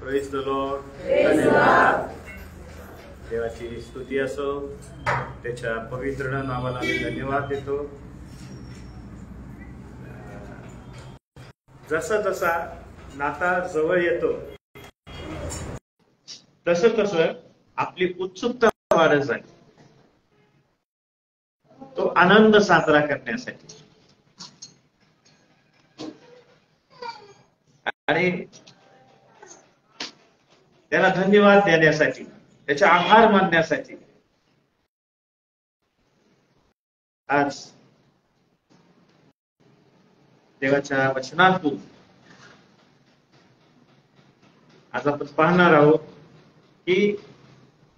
Praise the Lord. धन्यवाद. देवाची स्तुती असो. त्याच्या पवित्र नावाला मी धन्यवाद देतो. जसा जसा नाता जवळ येतो तसं तसं आपली उत्सुकता वाढत जाते, तो आनंद साजरा करण्यासाठी आणि त्याला धन्यवाद देण्यासाठी, त्याचे आभार मानण्यासाठी आज देवाच्या वचनातून आज आपण पाहणार आहोत की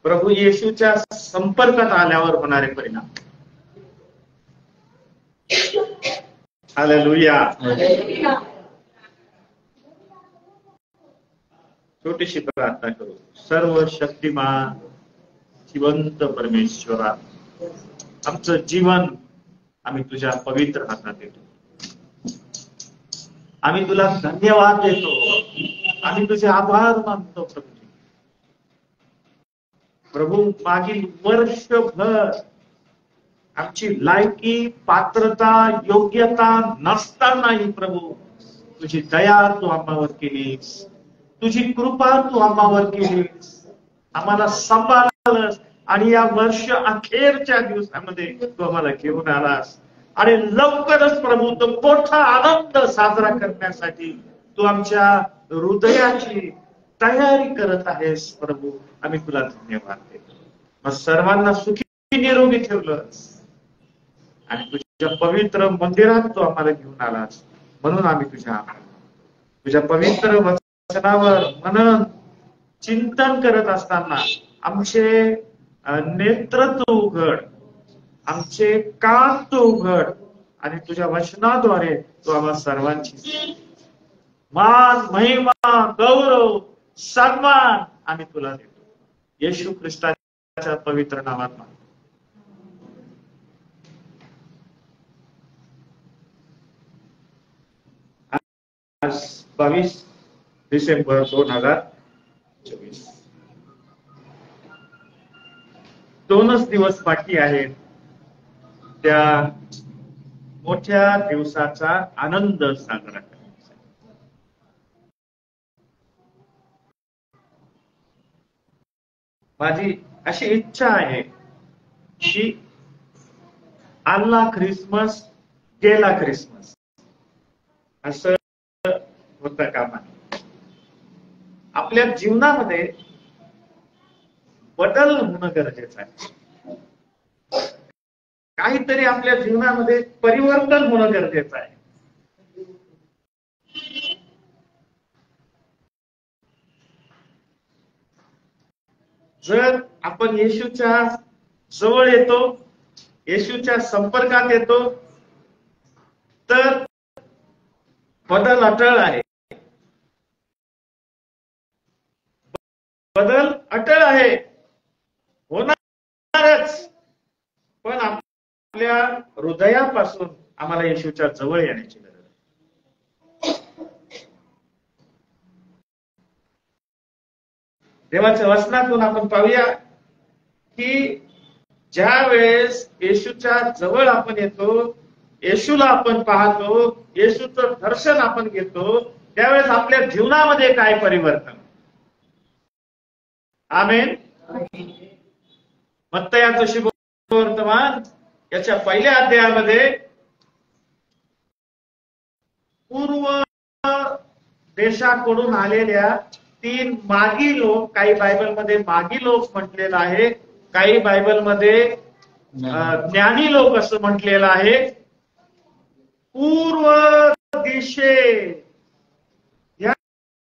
प्रभू येशूच्या संपर्कात आल्यावर होणारे परिणाम. हालेलुया. छोटीशी प्रार्थना करू. सर्व शक्तिमान जिवंत परमेश्वरा, आमचं जीवन आम्ही तुझ्या पवित्र हातात देतो. आम्ही तुला धन्यवाद देतो. आम्ही तुझे आभार मानतो प्रभू. मागील वर्षभर आमची लायकी, पात्रता, योग्यता नसतानाही प्रभू तुझी दया तू आम्हावर केलीस, तुझी कृपा तू आम्हावर केलीस, आम्हाला सांभाळलंस आणि या वर्ष अखेरच्या दिवसामध्ये तू आम्हाला घेऊन आलास. आणि लवकरच प्रभू तो मोठा आनंद साजरा करण्यासाठी तू आमच्या हृदयाची तयारी करत आहेस प्रभू. आम्ही तुला धन्यवाद देतो. मग सर्वांना सुखी निरोगी ठेवलंस आणि तुझ्या पवित्र मंदिरात तू आम्हाला घेऊन आलास, म्हणून आम्ही तुझ्या पवित्र वचनावर मनन चिंतन करत असताना आमचे नेत्र तू उघड, आमचे कान तू उघड आणि तुझ्या वचनाद्वारे तू आम्हा सर्वांची मान, महिमा, गौरव, सन्मान आम्ही तुला देतो. येशू ख्रिस्ताच्या पवित्र नावात. आज 22 डिसेंबर 2024. 2च दिवस बाकी आहेत त्या मोठ्या दिवसाचा आनंद साजरा करण्यासाठी. माझी अशी इच्छा आहे की आला ख्रिसमस गेला ख्रिसमस असं होता कामा नये. आपल्या जीवनामध्ये बदल होणं गरजेचं आहे. काहीतरी आपल्या जीवनामध्ये परिवर्तन होणं गरजेचं आहे. जर आपण येशूच्या जवळ येतो, येशूच्या संपर्कात येतो, तर बदल अटळ आहे. बदल अटळ आहे, होणारच. पण आपल्या हृदयापासून आम्हाला येशूच्या जवळ येण्याची गरज आहे. देवाच्या वचनातून आपण पाहूया की ज्या वेळेस येशूच्या जवळ आपण येतो, येशूला आपण पाहतो, येशूचं दर्शन आपण घेतो, त्यावेळेस आपल्या जीवनामध्ये काय परिवर्तन. आमेन. मत्तयाचं शुभवर्तमान याच्या पहिल्या अध्यायामध्ये पूर्व देशाकडून आलेल्या 3 मागी लोक, काही बायबलमध्ये मागी लोक म्हटलेलं आहे, काही बायबलमध्ये ज्ञानी लोक असं म्हटलेलं आहे. पूर्व दिशे या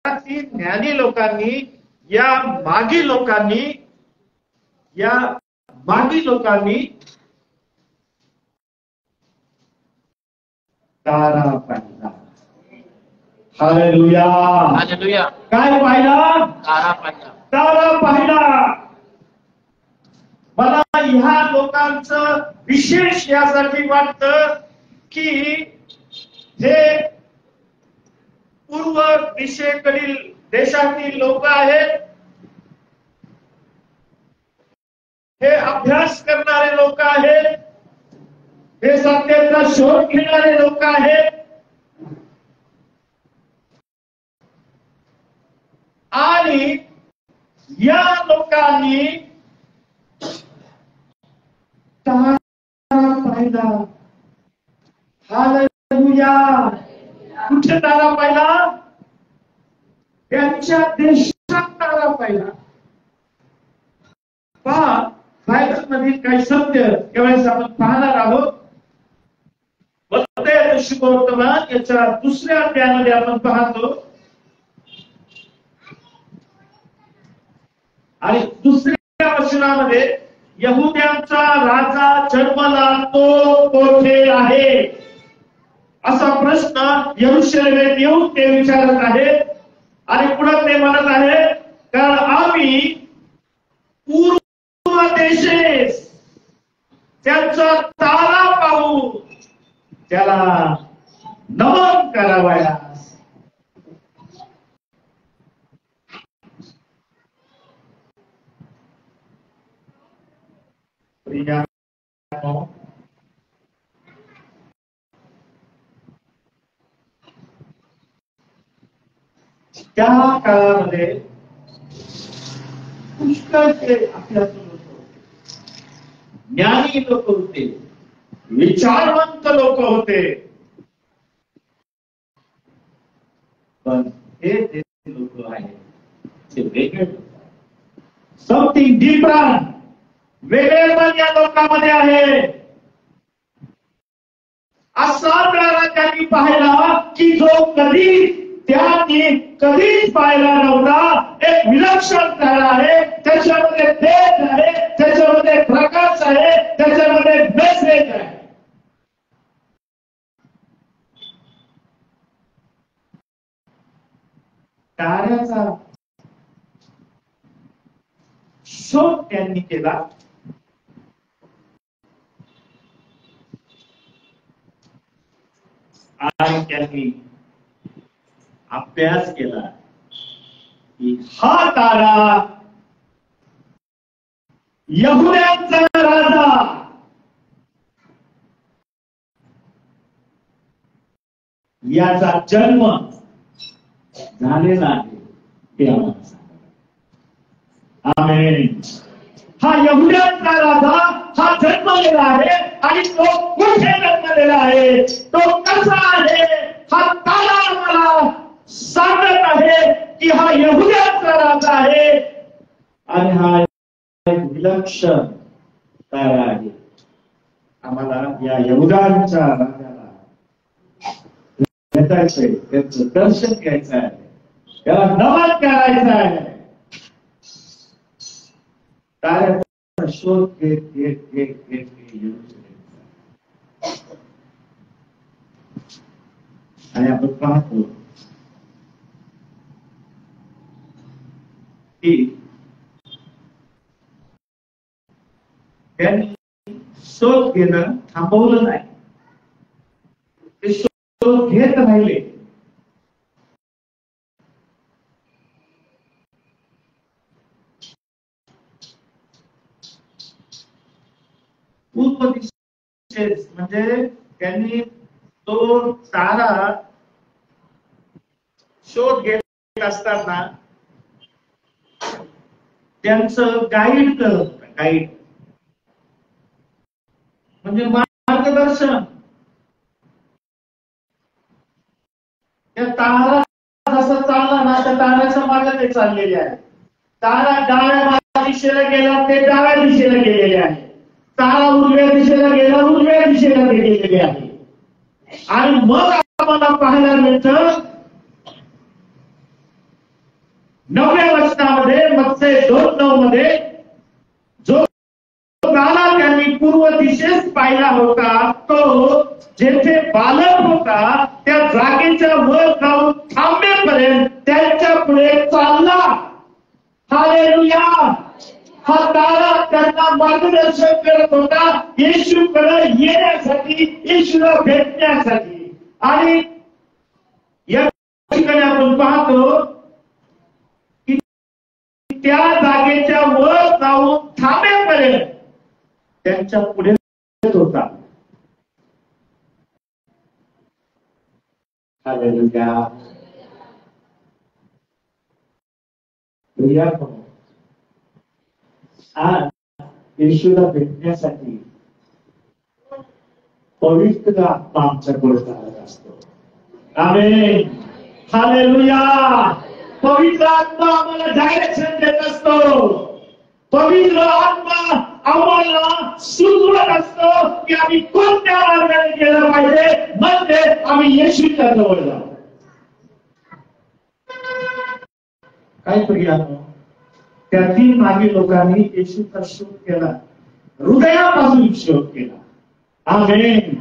3 ज्ञानी लोकांनी या मागी लोकांनी तारा पाहिला. हालेलुया. हालेलुया. काय पाहिला? तारा पाहिला. तारा पाहिला. मला ह्या लोकांचं विशेष यासाठी वाटतं की हे पूर्व दिशेकडील देशातील लोक आहेत, हे अभ्यास करणारे लोक आहेत, हे सत्याचा शोध घेणारे लोक आहेत, आणि या लोकांनी तारा पाहिला. हालेलुया. कुठे तारा पाहिला? त्यांच्या देशात तारा पाहिला. पहा, बायबल मधील काही सत्य यावेळेस आपण पाहणार आहोत. मत्ती शुभवर्तमान याच्या 2ऱ्या अध्यायामध्ये आपण पाहतो, आणि 2ऱ्या वचनामध्ये यहुद्यांचा राजा जन्मला तो कोठे आहे असा प्रश्न यरूशलेमेत येऊन ते विचारत आहेत. आणि पुढे ते म्हणत आहेत, कारण आम्ही पूर्व देशेस त्यांचा तारा पाहू त्याला नमन करावयास. त्या काळामध्ये पुष्कळचे अभ्यासू लोक होते, ज्ञानी लोक होते, विचारवंत लोक होते, पण हे लोक आहेत ते वेगळे. समथिंग डिफरंट, वेगळेपण या लोकांमध्ये आहे. असा तारा त्यांनी पाहिला की जो त्यांनी कधीच पाहिला नव्हता. एक विलक्षण तारा आहे, त्याच्यामध्ये तेज आहे, त्याच्यामध्ये प्रकाश आहे, त्याच्यामध्ये मेसेज आहे. ताऱ्याचा शोध त्यांनी केला. आणि त्यांनी अभ्यास केला की हा तारा यहुद्यांचा राजा याचा जन्म झालेला आहे ते आम्हाला सांगा. आमेन. हा यहुद्यांचा राजा हा जन्मलेला आहे, आणि तो कुठे जन्मलेला आहे, तो कसा आहे, हा तारा आम्हाला सांगत आहे की हा यहुद्यांचा राजा आहे, आणि हा एक विलक्षण तारा आहे. आम्हाला या यहुद्यांच्या राजाला भेटायचंय, त्यांचं दर्शन घ्यायचं आहे, त्याला नमन करायचं आहे. ताऱ्याचा शोध घेत घेत घेत घेत आणि आपण पाहतो की त्यांनी शोध घेणं थांबवलं नाही, ते शोध घेत राहिले. पूर्व दिशेस म्हणजे त्यांनी तो तारा शोध घेत असताना त्यांचं गाईड गाईड म्हणजे मार्गदर्शन. त्या तारा जसं चालला ना, त्या ताऱ्याच्या मागे ते चाललेले आहे. तारा डाव्या दिशेला गेला ते डाव्या दिशेला गेलेले आहे, तारा उजव्या दिशेला गेला उजव्या दिशेला गेलेले आहे. आणि मग आम्हाला पाहायला मिळतं 9व्या वचनामध्ये, मत्ती 2:9 मध्ये, जो तारा त्यांनी पूर्व दिशेस पाहिला होता तो जेथे बालक होता त्या जागेच्या वर जाऊन थांबेपर्यंत त्यांच्या पुढे चालला. हालेलुया. हा तारा त्यांना मार्गदर्शन करत होता येशूकडे येण्यासाठी, येशूला भेटण्यासाठी. आणि या ठिकाणी आपण पाहतो त्या जागेच्या वर जाऊन थांबेपर्यंत त्यांच्या पुढे होता. हालेलुया. आज येशूला भेटण्यासाठी पवित्र आत्मा आमच्याकडे चालत असतो. आमेन. हालेलुया. पवित्र आत्मा आम्हाला डायरेक्शन देत असतो. पवित्र आत्मा आम्हाला सुचवत असतो की आम्ही कोणत्या मार्गाने गेलं पाहिजे, म्हणजे आम्ही येशूच्या जवळ जाऊ. काय पर्याय? त्या 3 मागे लोकांनी येशूचा शोध केला, हृदयापासून शोध केला. आमेन.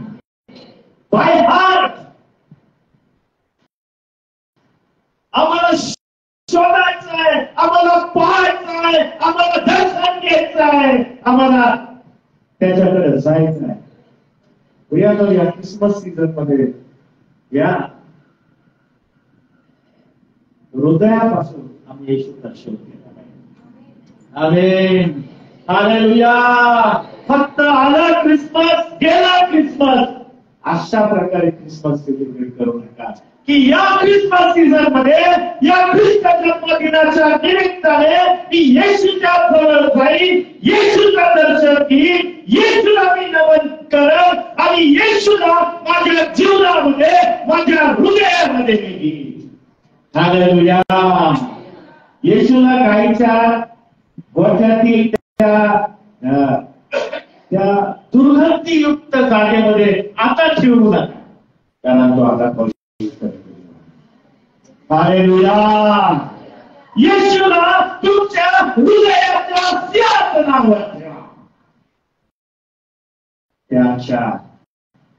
बाय हार्ट आम्हाला शोधायचं आहे, आम्हाला पाहायचं आहे, आम्हाला दर्शन घ्यायचं आहे, आम्हाला त्याच्याकडे जायचं आहे. या क्रिसमस सीझन मध्ये या हृदयापासून आम्ही येशूचा शोध केला पाहिजे. आमेन. हालेलुया. फक्त आला क्रिसमस, गेला क्रिसमस, अशा प्रकारे क्रिसमस सेलिब्रेट करू नका. की या क्रिसमस सीझन मध्ये, या ख्रिस्त जन्मदिनाच्या निमित्ताने मी येशूच्या जवळ जाईल, येशूचं दर्शन घेईन, येशूला मी नमन करत आणि येशूला माझ्या जीवनामध्ये, माझ्या हृदयामध्ये मी घेईन. हालेलुया. येशूला गाईच्या गोठ्यातील त्या दुर्गंधीयुक्त जागेमध्ये आता ठेवू नका, कारण तो आता पवित्र. हालेलुया. येशूला तुमच्या हृदयाच्या सिंहासनावर ठेवा.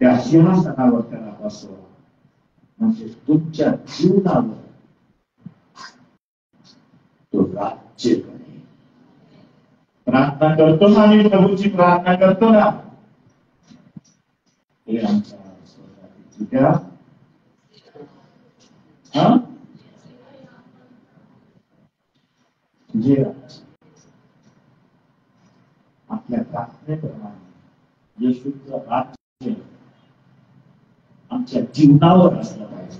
त्या सिंहासनावर त्याला बसवा, म्हणजे तुमच्या जीवनावर तो राज्य करेल. प्रार्थना करतो ना आम्ही, प्रभूची प्रार्थना करतो ना, हे आमच्या स्वर्गातील पित्या, जे आपल्या प्रार्थनेप्रमाणे येशूचं राज्य आमच्या जीवनावर असलं पाहिजे.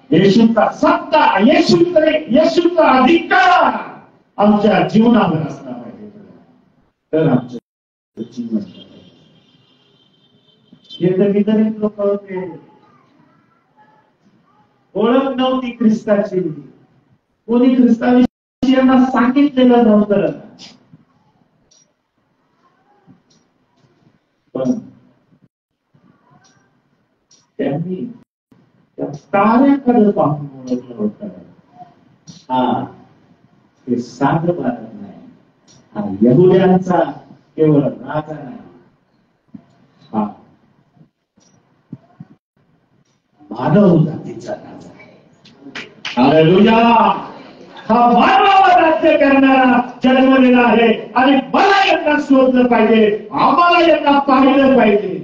येशूचा सत्ता, येशूचा अधिकार आमच्या जीवनावर असला पाहिजे, तर आमचं जीवन. हे तर वितरित लोक होते, ओळख नव्हती ख्रिस्ताची, कोणी ख्रिस्ताविषयी यांना सांगितलेलं नव्हतं. पण त्यांनी त्या ताऱ्याकडे पाहून ओळखलं होतं, हा ते साधं बालक नाही, हा यहुद्यांचा केवळ राजा नाही, हा मानव जातीचा राजा आहे. हालेलुया. हा मानवावर राज्य करणारा जन्मलेला आहे आणि मला यांना शोधलं पाहिजे, आम्हाला यांना पाहिलं पाहिजे.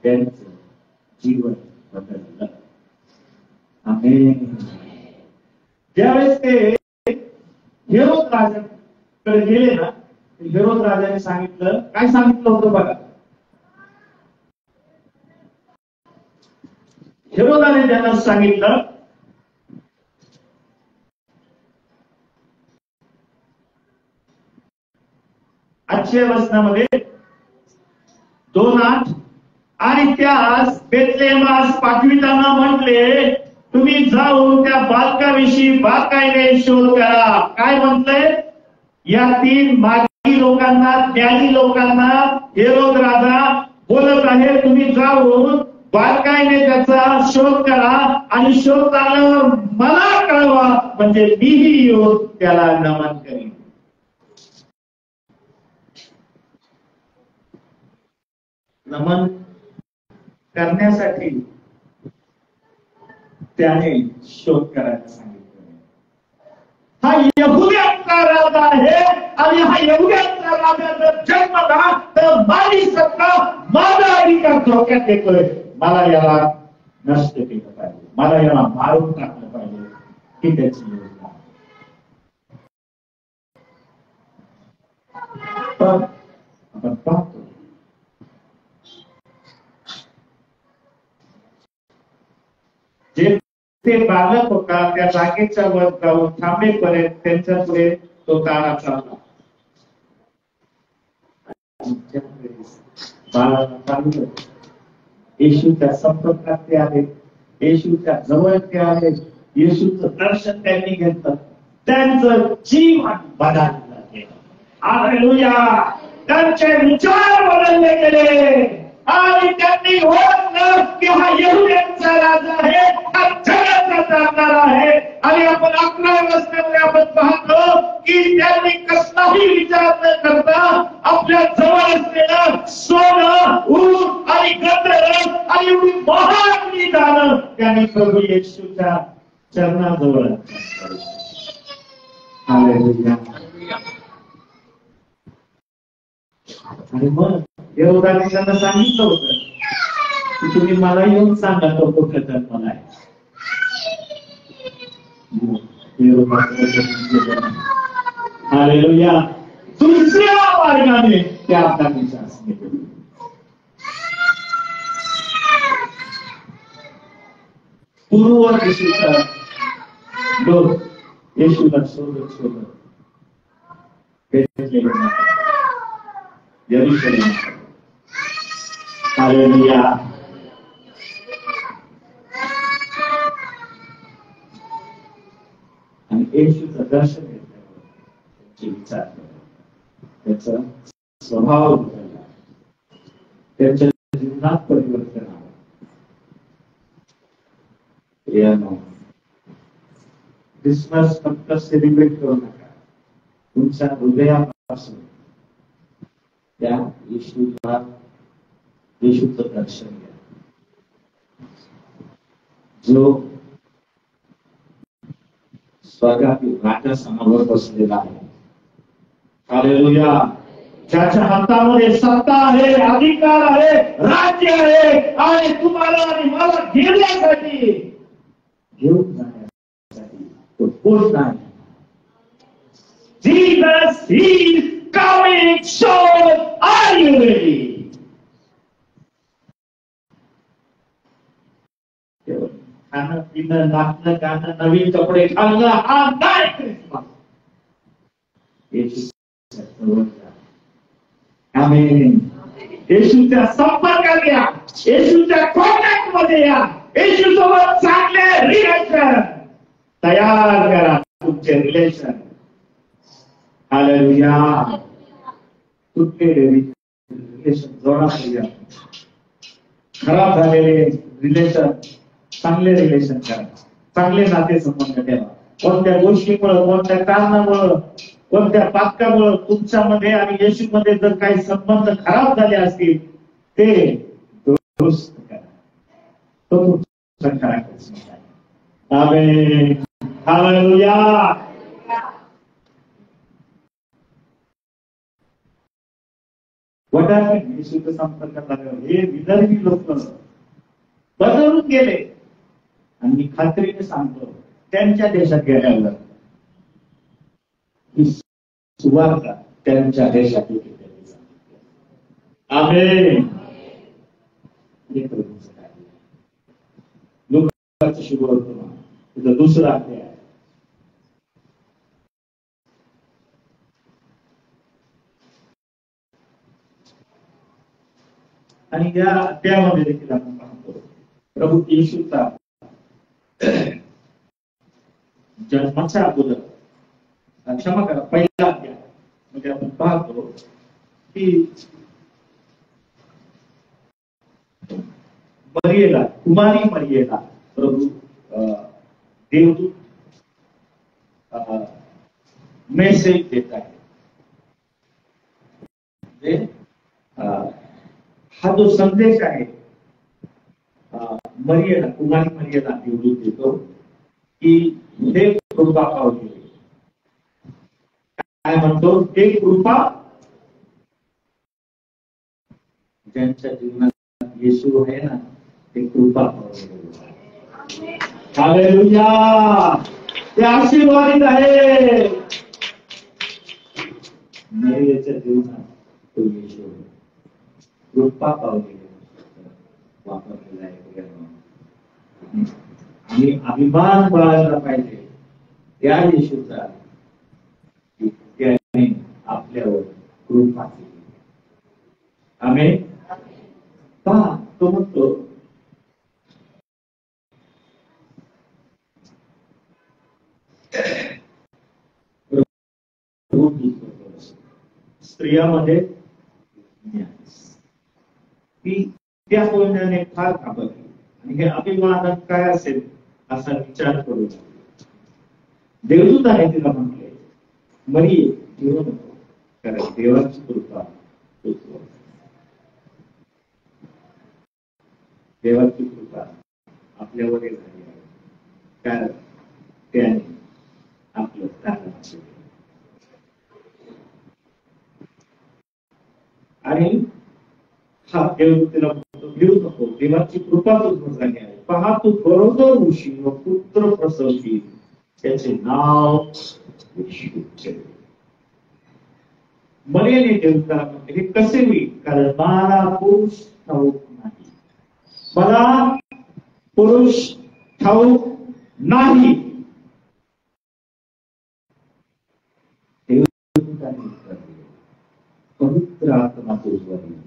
त्यांचं जीवन बदललं. आमेन. ज्यावेळेस ते हेरोद राजाकडे गेले ना, हेरोद राजाने सांगितलं, काय सांगितलं होतं बघा. हेरोदाने त्यांना सांगितलं, आजच्या वचनामध्ये 2:8, आणि त्यास बेथलेहमास पाठविताना म्हटले, तुम्ही जाऊन त्या बालकाविषयी बारकाईने शोध करा. काय म्हटलंय? या 3 मागी लोकांना, ज्ञानी लोकांना हेरोद राजा बोलत आहे, तुम्ही जाऊन बारकाईने त्याचा शोध करा आणि शोध झाल्यावर मला कळवा, म्हणजे मीही येऊन त्याला नमन करीन. नमन करण्यासाठी त्याने शोध करायला सांगितलं. हा यहुद्यांचा राजा आहे आणि हा यहुद्यांचा राजा जर जन्मला तर माझी सत्ता, माझा अधिकार धोक्यात येतोय. मला याला नष्ट केलं पाहिजे, मला याला मारून टाकलं पाहिजे, ही त्याची योजना. पण आपण पाहतो जे ते बालक होता त्या जागेच्या वर जाऊन थांबेपर्यंत त्यांच्या पुढे तो तारा चालला. बाळाला चाललं, येशूच्या संपर्कात ते आले, येशूच्या जवळ ते आले, येशूचं दर्शन त्यांनी घेतलं, त्यांचं जीवन बदललं गेलं. हालेलुया. त्यांचे विचार बदलले गेले आणि त्यांनी ओळखलं की हा येहूद्यांचा राजा आहे, हा जगाचा चालणारा आहे. आणि आपण 11व्या वचनामध्ये आपण पाहतो की त्यांनी कसलाही विचार न करता आपल्या जवळ असलेलं सोनं, ऊन आणि गंधर्व आणि एवढी महागडी दानं त्यांनी प्रभू येशूच्या चरणाजवळ. हालेलुया. आणि मग देवदाने त्यांना सांगितलं होतं की तुम्ही मला येऊन सांगा तो कुठे जन्मला आहे. हालेलुया. दुसऱ्या मार्गाने त्या आपल्याला शासने केली. पूर्व दिशेचा लोक येशूला शोधत यरूशलेम. हालेलुया. आणि येशूचं दर्शन घेतल्यावर त्यांचे विचार त्याचा स्वभाव बदलला, त्यांच्या जीवनात परिवर्तन आलं. क्रिसमस फक्त सेलिब्रेट करू नका, तुमच्या हृदयापासून त्या येशूचं दर्शन घ्या, जो स्वर्गातील राजा समोर बसलेला आहे. हालेलुया. ज्याच्या हातामध्ये सत्ता आहे, अधिकार आहे, राज्य आहे आणि तुम्हाला आणि मला घेण्यासाठी, घेऊन जाण्यासाठी तो कोण नाही. Jesus is coming soon. Are you ready? खाणं पिणं, नाचणं गाणं, नवीन कपडे घालणं हा नाही क्रिसमस. आमेन. येशूच्या संपर्कात या, येशूच्या कॉन्टॅक्ट मध्ये या, येशू सोबत चांगले रिलेशन तयार करा. तुमचे रिलेशन. हालेलुया. तुटलेले रिलेशन जोडा. खराब झालेले रिलेशन चांगले रिलेशन करा, चांगले नाते संबंध ठेवा. कोणत्या गोष्टीमुळे, कोणत्या कारणामुळे, कोणत्या पातकामुळे तुमच्यामध्ये आणि येशूमध्ये जर काही संबंध खराब झाले असतील ते दुरुस्त करा. तो तुमचा खरा क्रिसमस आहे. आमेन. हालेलुया. वडाने येशूच्या संपर्कात आल्यावर हे विदर्भी लोक बदलून गेले. आणि मी खात्रीने सांगतो त्यांच्या देशात गेल्यावर ही सुवार्ता त्यांच्या देशात येते. आमेन. हे प्रभूचं कार्य. लोकांचं शुभवर्तमान तुझा दुसरा अध्याय आहे. आणि या अध्यायामध्ये देखील आपण पाहतो प्रभू येशूचा जन्माच्या अगोदर, क्षमा करा, पहिला अध्याय म्हणजे आपण पाहतो की मरियेला, कुमारी मरियेला प्रभू देवदूत मेसेज देत आहे. हा जो संदेश आहे मरियेला, कुमारी मरियेला देवदूत देतो की हे कृपा पावली. काय म्हणतो? ते कृपा ज्यांच्या जीवनात येशू आहे ना, ते कृपा पावले. हालेलुया. ते आशीर्वादित आहे. मरियेच्या जीवनात तो येशू कृपा पावलेले वापरलेला आहे. आणि अभिमान बाळगला पाहिजे त्या येशूचा, त्याने आपल्यावर कृपा केली. आमेन. पहा, तो म्हणतो स्त्रियामध्ये ती त्या बोलण्याने फार घाबरली आणि हे अभिमानात काय असेल असा विचार करू लागला. देवदूताने तिला म्हटले, मरिये, भिवू नको, कारण देवाची कृपा तुझ्यावर. देवाची कृपा आपल्यावर झाली आहे, कारण त्याने आपलं दान केलं. आणि हा देव तिला भिवू नको, देवाची कृपा तुझ्यावर झाली आहे. पहा, तू बरोबर होशील व पुत्र प्रसवशील, त्याचे नाव येशू ठेव. मरियेने देवताला म्हटले, हे कसे होईल, कारण मला पुरुष ठाऊक नाही. मला पुरुष ठाऊक नाही. पवित्र आत्मा तुझवर येईल,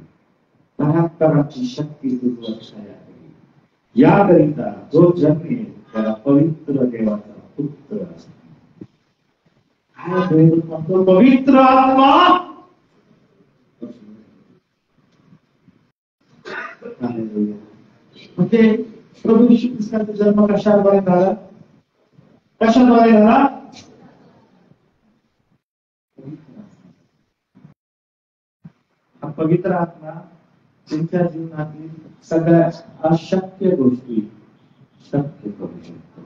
पराक्रमाची शक्ती तुझवर छाया करेल. याकरिता जो जन्मेल त्याला पवित्र देवाचा पुत्र असतो. पवित्र आत्मा म्हणजे प्रभू येशू ख्रिस्ताचा जन्म कशाद्वारे झाला? कशाद्वारे झाला? पवित्र आत्मा तुमच्या जीवनातील सगळ्या अशक्य गोष्टी शक्य करू शकतो.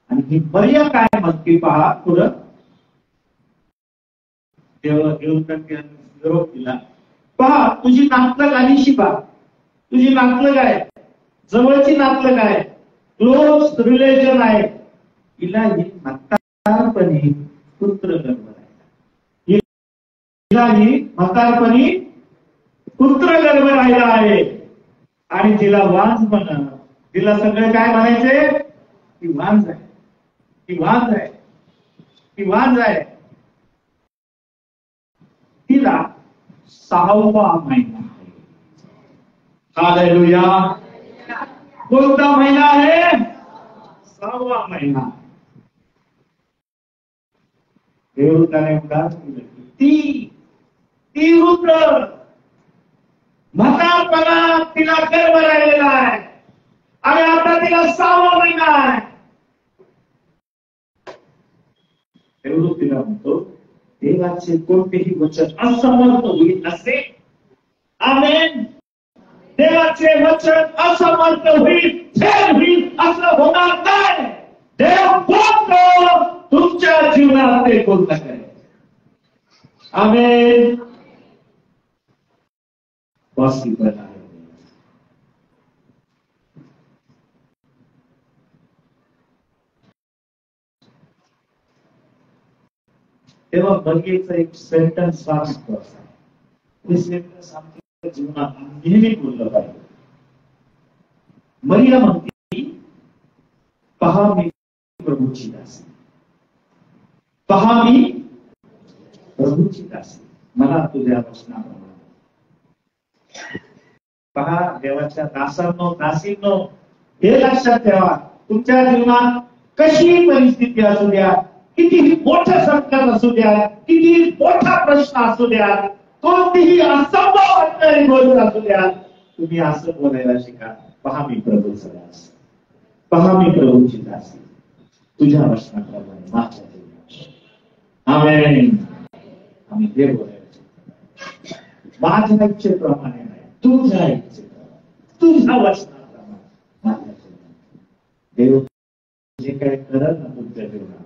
आणि ही मर्या काय म्हणते पहा पुढं. निरोप दिला, पहा तुझी नातलग आलीशी पहा, तुझी नातलग आहे, जवळची नातलग आहे, क्लोज रिलेशन आहे. तिला म्हातारपणी पुत्र गर्भ राहिला. तिलाही म्हातारपणी पुत्र गर्भ राहिला आहे. आणि तिला वांज म्हणा, तिला सगळं काय म्हणायचे? ती वांज आहे, ती वांज आहे, ती वांज आहे. तिला 6वा महिना आहे. हालेलुया. कोणता महिना आहे? 6वा महिना. देवदूताने उद्गार केला, ती रुद्र म्हातारपणात तिला गर्भ राहिलेला आहे आणि आता तिला 6वा महिना आहे. देवदूत तिला म्हणतो, देवाचे कोणतेही वचन असमर्थ होईल असे? आमेन. देवाचे वचन असमर्थ होईल, फेल होईल असं होणार नाही. देव बोलतो, तुमच्या जीवनात ते बोलत आहे. आमेन. पॉसिबल आहे. तेव्हा मरियेचं एक सेंटन्स फार महत्वाचं आहे. हे सेंटन्स आमच्या जीवनात नेहमी बोललं पाहिजे. मरिया म्हणते, पहा मी प्रभूची दासी, पहा मी प्रभूची दासी, मला तुझ्या वचनाप्रमाणे. पहा देवाच्या दासांनो, दासींनो, हे लक्षात ठेवा, तुमच्या जीवनात कशी परिस्थिती असू द्या, किती मोठं संकट असू द्या, किती मोठा प्रश्न असू द्या, कोणतीही असंभव वाटणारी गोष्ट असू द्या, तुम्ही असं बोलायला शिका, पहा मी प्रभूचा दास, पहा मी प्रभूची दासी, तुझ्या वचनाप्रमाणे माझ्या जीवनात. आमेन. आम्ही हे बोलायला शिकतो, माझ्या इच्छेप्रमाणे नाही, तुझ्या इच्छेप्रमाणे, तुझ्या वचनाप्रमाणे माझ्या जीवनात. देव जे काही करत ना तुमच्या जीवनात,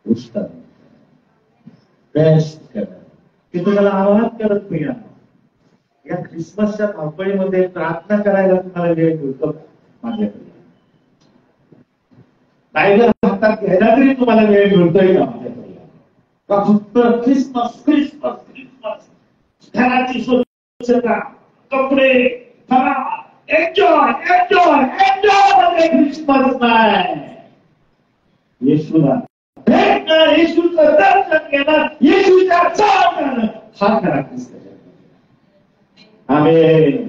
पुस्तक बेस्ट करा, ते तुम्हाला आवाज करत नाही. या ख्रिसमसच्या धावपळीमध्ये प्रार्थना करायला तुम्हाला वेळ मिळतो माझ्याकडे? टायगर हातात घ्यायला तरी तुम्हाला वेळ मिळतोय का का फक्त क्रिसमस क्रिसमस क्रिसमस घराची स्वच्छता कपडे एन्जॉय एन्जॉय एन्जॉय क्रिसमस नाही येशूला भेटणं येशूचं दर्शन घेणं येशूच्या चाल करणं हा खरा ख्रिस्त आमेन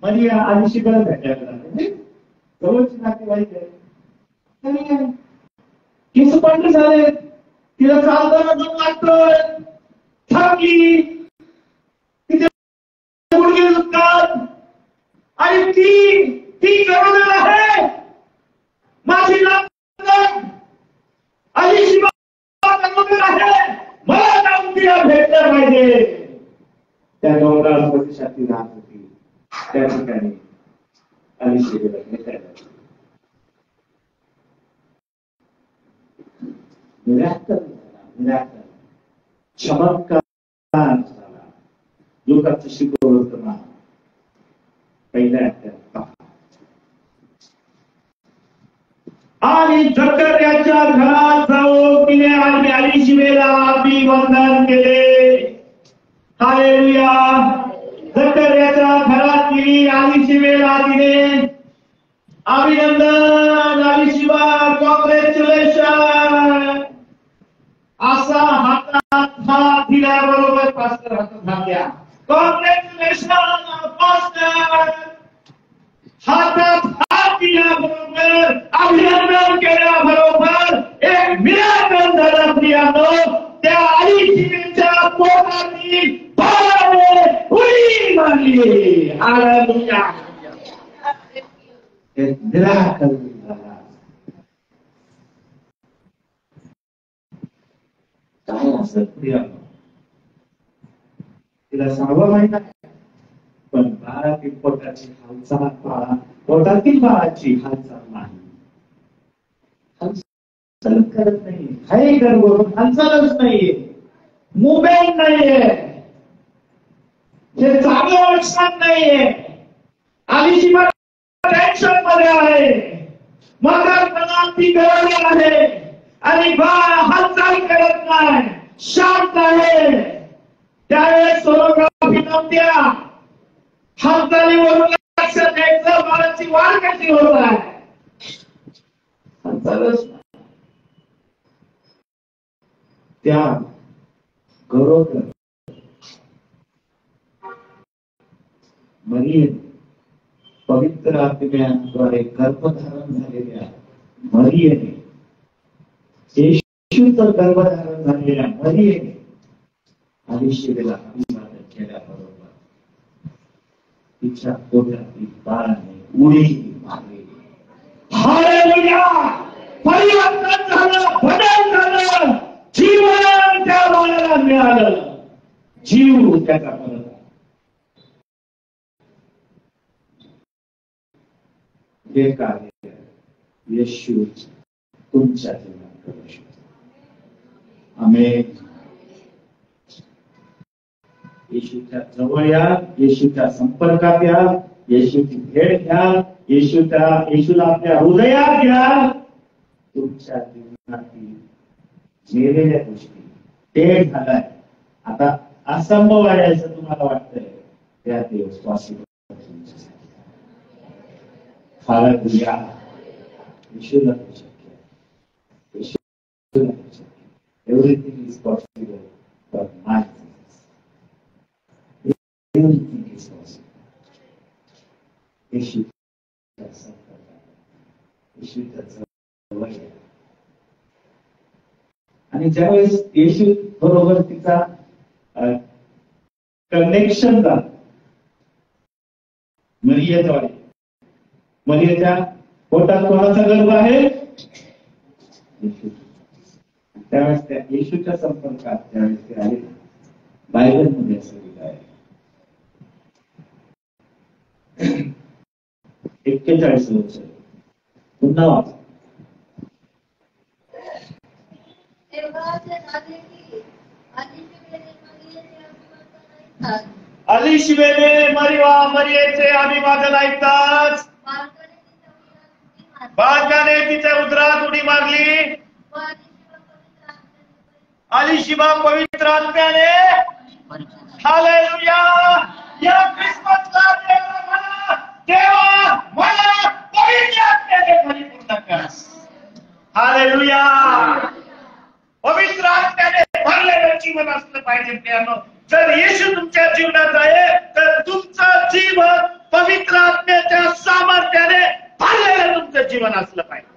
मरिया आणि शिकवत भेटायला जवळची नातेवाईक आहे केस पांढरे झाले तिला चालताना दम लागतोय थांबली तिथे गुडघे दुखतात आणि ती गरोदर आहे माझी नात आणि शिवा गरोदर आहे मला जाऊन तिला भेटलं पाहिजे त्या डोंगरावरती शांती राहत होती त्या ठिकाणी अलिशिबेला भेटायला चमत्कार झाला लोकांचं शिकवलं होतं ना पहिल्या आणि जकर्याच्या घरात जाऊन तिने आणि अलिशिबेला अभिवंदन केले हालेलुया जकर्याच्या घरात गेली अलिशिबेला तिने अभिनंदन अलिशिबा कॉंग्रॅच्युलेशन असा हातात हात दिल्याबरोबर पास्टर हातात हात द्या कॉंग्रॅच्युलेशन पास्टर हातात हात दिल्याबरोबर अभिनंदन केल्याबरोबर एक मिराकल झाला प्रियानो त्या अलिशिबेच्या पोटातली बाळाने उडी मारली हालेलुया एक मिराकल झाला काय असं प्रियानो तिला सर्व माहित आहे पण बाळातील पोटाची हालचाल पोटातील बाळाची हालचाल नाही हालचाल करत नाही काही गर्भ हालचालच नाहीये मोबाईल नाहीये हे चांगलं लक्षण नाहीये अलिशिबा टेन्शन मध्ये आहे मगर ती गरज आहे आणि बाळ हालचाल करत नाही शांत आहे त्यावेळेस सोनोग्राफी नव्हत्या हालचालीवरून लक्ष द्यायचं बाळाची वाढ कशी होत आहे हालचालच त्या गरोदर मरियेने पवित्र आत्म्याद्वारे गर्भधारण झालेल्या मरियेने येशूचं गर्भधारण झालेल्या मरियेने अलिशिबेला अभिवादन केल्याबरोबर तिच्या पोटातील बाळाने उडी मारली हालेलुया परिवर्तन झालं बदल झालं जीवन त्या बाळाला मिळालं जीव त्याचा परत हे कार्य येशू तुमच्या जीवनात करू शकतो आमेन येशूच्या जवळ या येशूच्या संपर्कात या येशूची भेट घ्या येशूला आपल्या हृदयात घ्या तुमच्या जीवनातील मेलेल्या गोष्टी ते झालाय आता असंभव आहे असं तुम्हाला वाटतंय त्या दिवस पॉसिबल हालेलुया येशूला शक्य येशूला शक्य everything is possible for my everything is possible. येशूच्या संपर्कात येशूच्या जवळ आणि ज्यावेळेस येशू बरोबर तिचा कनेक्शन झालं मरियेच्या पोटात कोणाचा गर्भ आहे त्यावेळेस त्या येशूच्या संपर्कात ज्यावेळेस ते आले बायबलमध्ये असं लिहिलं आहे 41 वर्ष पुन्हा वाचा तेव्हा ते झाले की अलिशिवेने मरियेचे अभिवादन ऐकताच बालकाने तिच्या उदरात उडी मारली. अलिशिबा पवित्र आत्म्याने हालेलुया. या ख्रिसमसला देवा मला पवित्र आत्म्याने परिपूर्ण कर. हालेलुया. पवित्र आत्म्याने भरलेलं जीवन असलं पाहिजे मित्रांनो. जर येशू तुमच्या जीवनात आहे तर तुमचं जीवन पवित्र आत्म्याच्या सामर्थ्याने भरलेलं तुमचं जीवन असलं पाहिजे.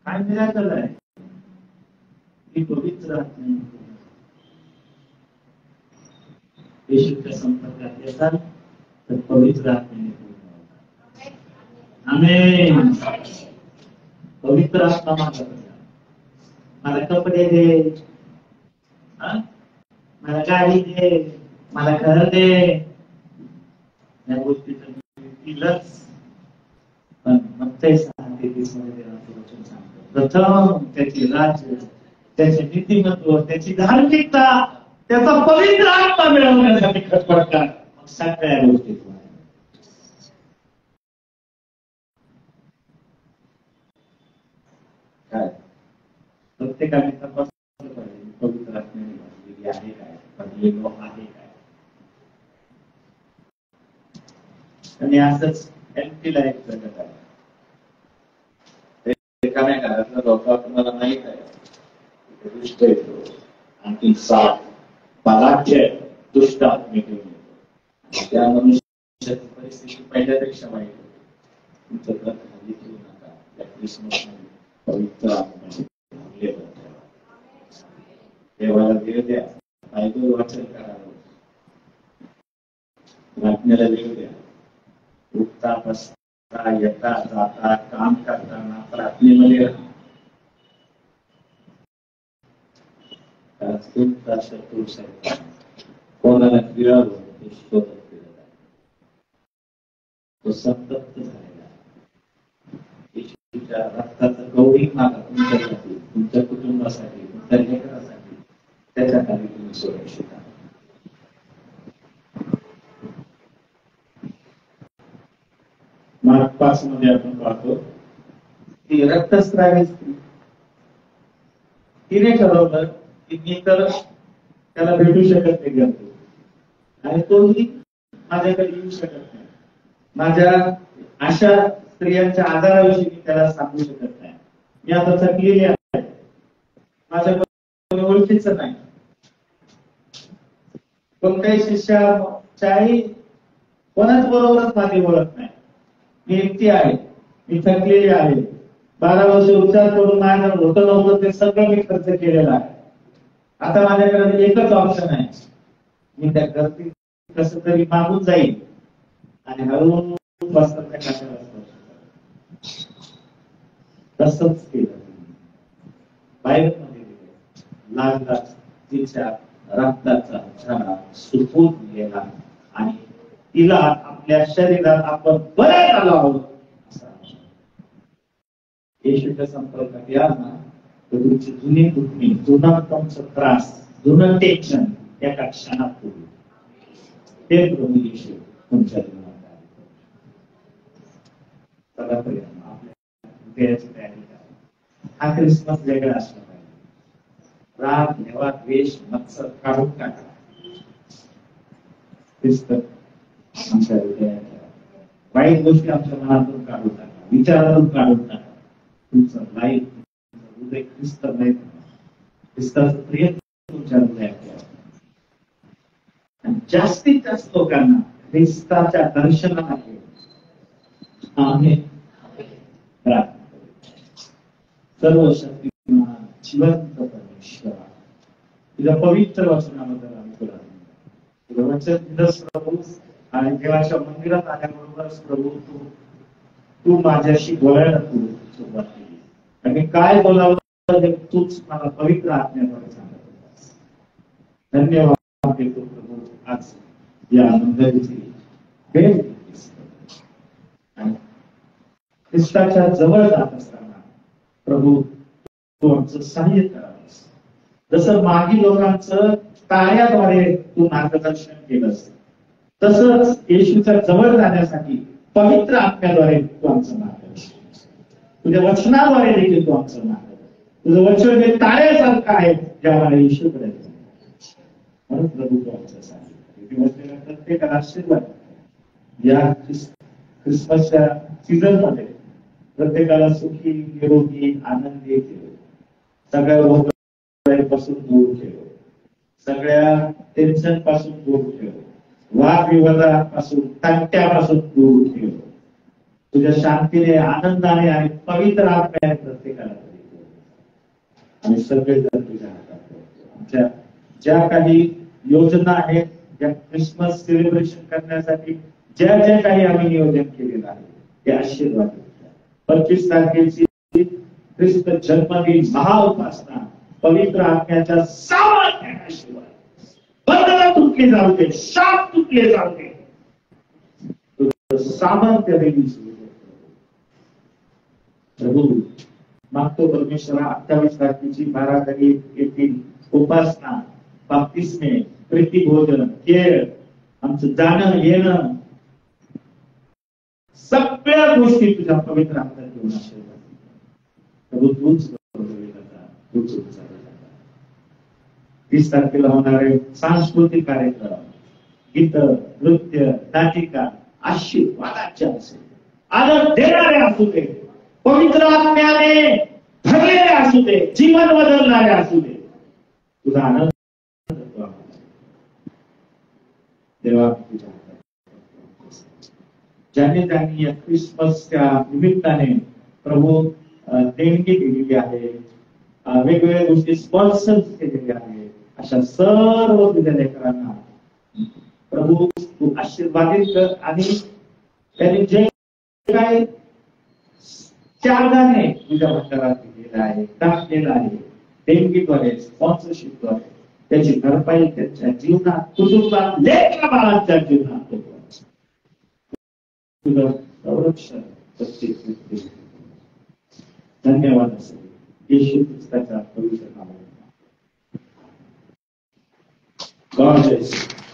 काय मिळालं आहे की पवित्र आत्म्याने येशूच्या संपर्कात येतात तर पवित्र आत्म्याने आमेन. पवित्र आत्मा मला कपडे दे, मला गाडी दे, मला घर दे, या गोष्टीचं दिलंच. पण मग ते सांगते प्रथम त्याचे राज्य, त्याचे नीतिमत्व, त्याची धार्मिकता, त्याचा पवित्र आत्मा मिळवण्यासाठी खटपट करा. मग सगळ्या गोष्टी काय प्रत्येकाने तपासलं पाहिजे पवित्र आत्म्याने भरलेली आहे काय, भरलेलो आहे काय. आणि असंच एम्प्टी लाईफ जगत आहे. एकाने घरातला धोका तुम्हाला माहित आहे, दुष्ट येतो आणखी साप बलाढ्य दुष्ट आत्मे घेऊन येतो. त्या मनुष्याची परिस्थिती पहिल्यापेक्षा वाईट होते. तुमचं घर खाली ठेवू नका. त्या ख्रिसमसमध्ये पवित्र आत्म्याने भरलेलं ठेवा. देवाला वेळ द्या, बायबल वाचन करावं, प्रार्थनेला वेळ द्या. उठता बसता येता जाता काम करताना प्रार्थनेमध्ये राहा. कोणाला फिरावं ते शोधत फिरत आहे. तो संतप्त झालेला आहे. येशूच्या रक्ताचं गौरी मागा तुमच्यासाठी, तुमच्या कुटुंबासाठी, तुमच्या लेकरासाठी. त्याच्या खाली तुम्ही सुरक्षित आहात. मार्क 5 मध्ये आपण पाहतो की रक्तस्रावी स्त्री, तिने ठरवलं की मी तर त्याला भेटू शकत नाही गर्दी, आणि तोही माझ्याकडे येऊ शकत नाही. माझ्या अशा स्त्रियांच्या आजाराविषयी मी त्याला सांगू शकत नाही. मी आता थकलेली आहे, माझ्या ओळखीच नाही. कोणत्याही शिष्याच्याही कोणाच बरोबरच माझी ओळख नाही. मी एकटी आहे, मी थकलेली आहे. 12 वर्ष उपचार करून माझ्याकडे होतं नव्हतं ते सगळं मी खर्च केलेला आहे. आता माझ्याकडे एकच ऑप्शन आहे, मी त्या गर्दीत कसं तरी मागून जाईल आणि हळूहळू बसतात तसंच केलं. बाहेरमध्ये लागला तिच्या रक्ताचा झरा सुकून गेला आणि तिला आपल्या शरीरात आपण बरे झालो आहोत. येशूच्या संपर्कात या ना तर तुमची जुनी दुखणी, जुना तुमचा त्रास, जुनं टेन्शन एका क्षणात होईल. ते प्रभू येशू तुमच्या जीवनात आहे. सगळ्यापर्यंत आपल्या हृदयाची तयारी करा. हा ख्रिसमस वेगळा असला पाहिजे. राग, भेवा, द्वेष, मत्सर काढून टाका. ख्रिस्त आमच्या हृदयाच्या वाईट गोष्टी आमच्या मनातून काढून टाका, विचारातून काढून टाका. तुमचं लाईफ, हृदय ख्रिस्त नाही, ख्रिस्ताचं प्रेम तुमच्या हृदयात. आणि जास्तीत जास्त लोकांना ख्रिस्ताच्या दर्शनाला आम्ही सर्व शक्तिमान जिवंत परमेश्वरा, तुझ्या पवित्र वचनाबद्दल आम्ही तुला तुझं वचन दिलंस प्रभू. आणि देवाच्या मंदिरात आल्याबरोबरच प्रभू तू माझ्याशी बोलायला तू सुरुवात केली. आणि काय बोलावं तूच मला पवित्र आत्म्याद्वारे सांगत होतास. धन्यवाद देतो प्रभू आज या मंडळीची भेट आणि ख्रिस्ताच्या जवळ जात असताना प्रभू तू आमचं सहाय्य करावंस. जसं मागील लोकांचं कार्याद्वारे तू मार्गदर्शन केलंस तसंच येशूच्या जवळ जाण्यासाठी पवित्र आत्म्याद्वारे तू आमचं मार्गदर्शन, तुझ्या वचनाद्वारे देखील तू आमचं मार्गदर्शन. तुझं वचन हे ताऱ्यासारखं आहे जे आम्हाला येशूकडे म्हणून प्रभू तू आमचं सांगितलं. प्रत्येकाला आशीर्वाद या ख्रिसमसच्या सीझन मध्ये प्रत्येकाला सुखी निरोगी आनंदी ठेव, सगळ्या रोगापासून दूर ठेव, सगळ्या टेन्शन पासून दूर ठेव, वादविवादापासून तंट्यापासून दूर ठेव. तुझ्या शांतीने आनंदाने आणि पवित्र आत्म्याने प्रत्येकाला आणि सगळेजण तुझ्या हातात. आमच्या ज्या काही योजना आहेत ज्या ख्रिसमस सेलिब्रेशन करण्यासाठी ज्या ज्या काही आम्ही नियोजन केलेलं आहे ते आशीर्वाद 25 तारखेची ख्रिस्त जन्मदिन महाउपासना पवित्र आत्म्याच्या सामर्थ्याने आशीर्वाद, बंधनं तुटली जाऊ दे, शाप तुटले जाऊ दे, सामर्थ्य देईल प्रभू. मागतो परमेश्वरा 28 तारखेची 12 तारीख येथील उपासना, बाप्तिस्मे, प्रीतिभोजन, खेळ, आमचं जाणं येणं सगळ्या गोष्टी तुझ्या पवित्र आत्म्यात घेऊन आशीर्वाद प्रभू. तूच 30 तारखेला होणारे सांस्कृतिक कार्यक्रम, गीत, नृत्य, नाटिका आशीर्वादाच्या असू, आदर देणारे असू दे, पवित्र आत्म्याने भरलेले असू दे, जीवन बदलणारे असू दे, तुझा आनंद देवा. ज्यांनी त्यांनी या ख्रिसमसच्या निमित्ताने प्रभू देणगी दिलेली आहे, वेगवेगळ्या गोष्टी स्पॉन्सर केलेल्या आहेत, अशा सर्व तुझ्या लेकरांना प्रभू तू आशीर्वादित कर आणि त्यांनी जे काय त्यागाने तुझ्या भंडारात दिलेलं आहे, टाकलेलं आहे, देणगीद्वारे, स्पॉन्सरशिपद्वारे त्याची भरपाई त्यांच्या जीवनात, कुटुंबात, लेकरा बाळांच्या जीवनात तुझं संरक्षण प्रत्येक. धन्यवाद असेल येशू ख्रिस्ताच्या पवित्र नावात. God bless you.